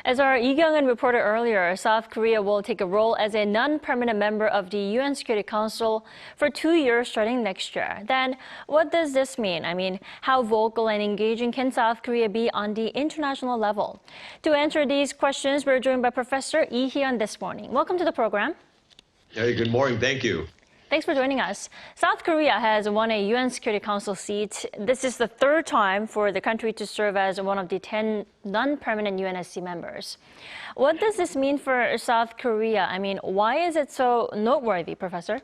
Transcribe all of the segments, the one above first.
As our Lee Kyung-eun reported earlier, South Korea will take a role as a non-permanent member of the UN Security Council for 2 years starting next year. Then, what does this mean? How vocal and engaging can South Korea be on the international level? To answer these questions, we're joined by Professor Lee Hee-eun this morning. Welcome to the program. Hey, good morning. Thank you. Thanks for joining us. South Korea has won a UN Security Council seat. This is the third time for the country to serve as one of the 10 non-permanent UNSC members. What does this mean for South Korea? Why is it so noteworthy, Professor?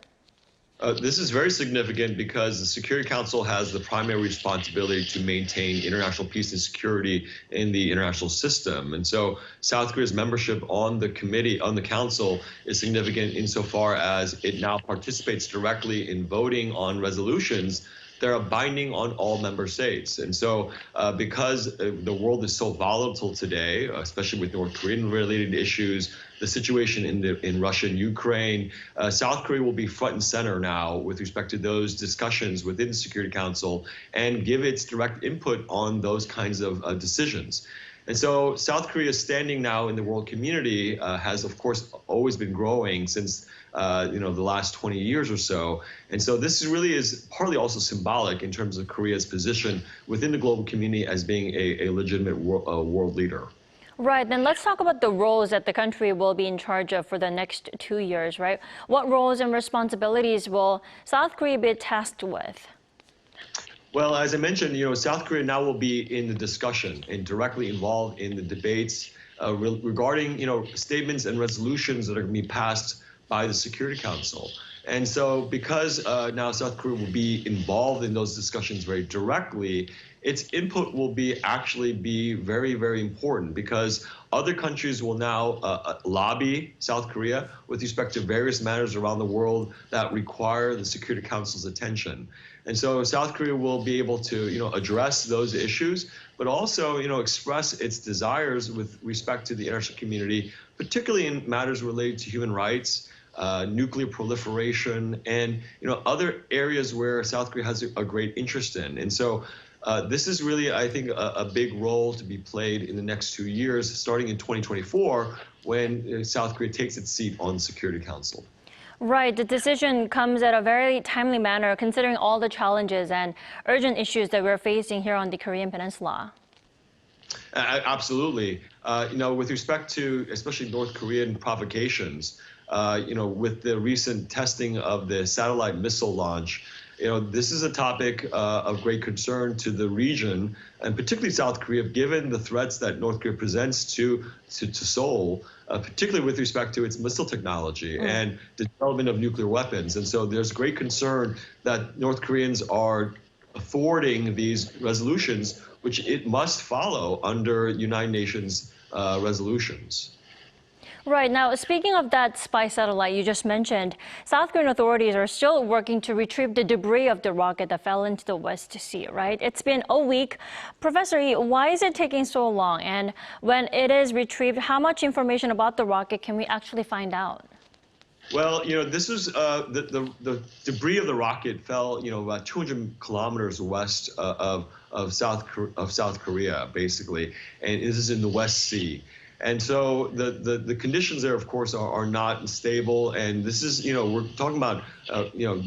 This is very significant because the Security Council has the primary responsibility to maintain international peace and security in the international system. And so South Korea's membership on the council is significant insofar as it now participates directly in voting on resolutions that are binding on all member states. And so because the world is so volatile today, especially with North Korean-related issues, the situation in Russia and Ukraine, South Korea will be front and center now with respect to those discussions within the Security Council and give its direct input on those kinds of decisions. And so South Korea's standing now in the world community has, of course, always been growing since the last 20 years or so. And so this really is partly also symbolic in terms of Korea's position within the global community as being a legitimate world leader. Right, then let's talk about the roles that the country will be in charge of for the next 2 years, right? What roles and responsibilities will South Korea be tasked with? Well, as I mentioned, South Korea now will be in the discussion and directly involved in the debates regarding, statements and resolutions that are going to be passed by the Security Council. And so because now South Korea will be involved in those discussions very directly, its input will actually be very, very important because other countries will now lobby South Korea with respect to various matters around the world that require the Security Council's attention. And so South Korea will be able to, address those issues, but also, express its desires with respect to the international community, particularly in matters related to human rights, nuclear proliferation, and other areas where South Korea has a great interest in. And so this is really, I think, a big role to be played in the next 2 years, starting in 2024, when South Korea takes its seat on the Security Council. Right. The decision comes at a very timely manner, considering all the challenges and urgent issues that we're facing here on the Korean Peninsula. Absolutely. With respect to especially North Korean provocations, with the recent testing of the satellite missile launch, this is a topic of great concern to the region, and particularly South Korea, given the threats that North Korea presents to Seoul, particularly with respect to its missile technology and the development of nuclear weapons. And so there's great concern that North Koreans are thwarting these resolutions, which it must follow under United Nations resolutions. Right. Now, speaking of that spy satellite you just mentioned, South Korean authorities are still working to retrieve the debris of the rocket that fell into the West Sea, right? It's been a week. Professor Lee, why is it taking so long? And when it is retrieved, how much information about the rocket can we actually find out? Well, this is the debris of the rocket fell, about 200 kilometers west of South Korea, basically, and this is in the West Sea. And so the conditions there, of course, are not stable. And this is, we're talking about,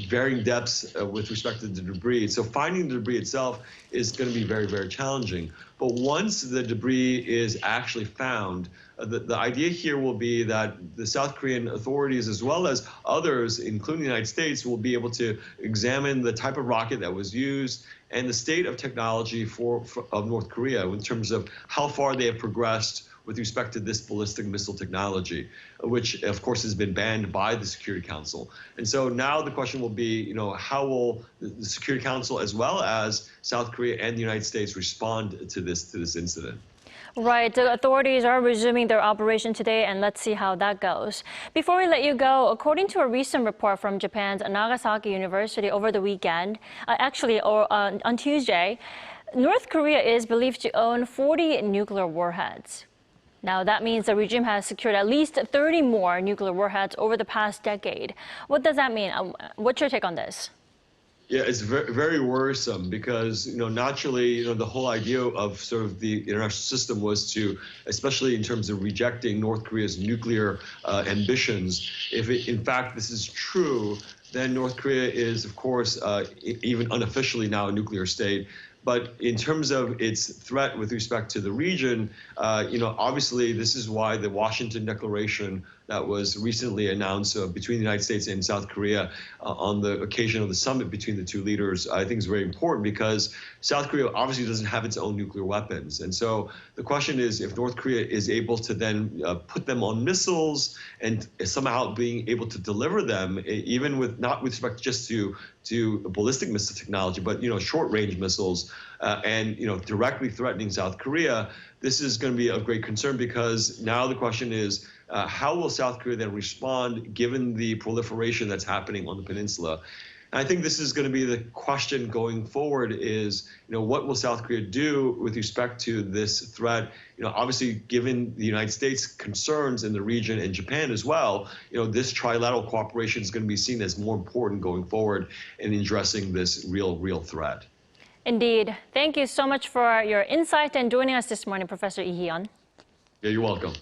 varying depths with respect to the debris. So finding the debris itself is going to be very, very challenging. But once the debris is actually found, the idea here will be that the South Korean authorities, as well as others, including the United States, will be able to examine the type of rocket that was used and the state of technology of North Korea in terms of how far they have progressed with respect to this ballistic missile technology, which, of course, has been banned by the Security Council. And so now the question will be, how will the Security Council, as well as South Korea and the United States, respond to this incident? Right. The authorities are resuming their operation today, and let's see how that goes. Before we let you go, according to a recent report from Japan's Nagasaki University over the weekend, on Tuesday, North Korea is believed to own 40 nuclear warheads. Now, that means the regime has secured at least 30 more nuclear warheads over the past decade. What does that mean? What's your take on this? Yeah, it's very, very worrisome because, naturally, the whole idea of sort of the international system was to, especially in terms of rejecting North Korea's nuclear ambitions. If in fact this is true, then North Korea is, of course, even unofficially now a nuclear state. But in terms of its threat with respect to the region, obviously this is why the Washington Declaration that was recently announced between the United States and South Korea on the occasion of the summit between the two leaders, I think is very important because South Korea obviously doesn't have its own nuclear weapons. And so the question is if North Korea is able to then put them on missiles and somehow being able to deliver them, even with not with respect just to ballistic missile technology, but short-range missiles, and directly threatening South Korea, this is going to be of great concern because now the question is how will South Korea then respond given the proliferation that's happening on the peninsula? And I think this is going to be the question going forward is, what will South Korea do with respect to this threat? Obviously, given the United States concerns in the region and Japan as well, this trilateral cooperation is going to be seen as more important going forward in addressing this real threat. Indeed. Thank you so much for your insight and joining us this morning, Professor Lee Hee-eun. Yeah, you're welcome.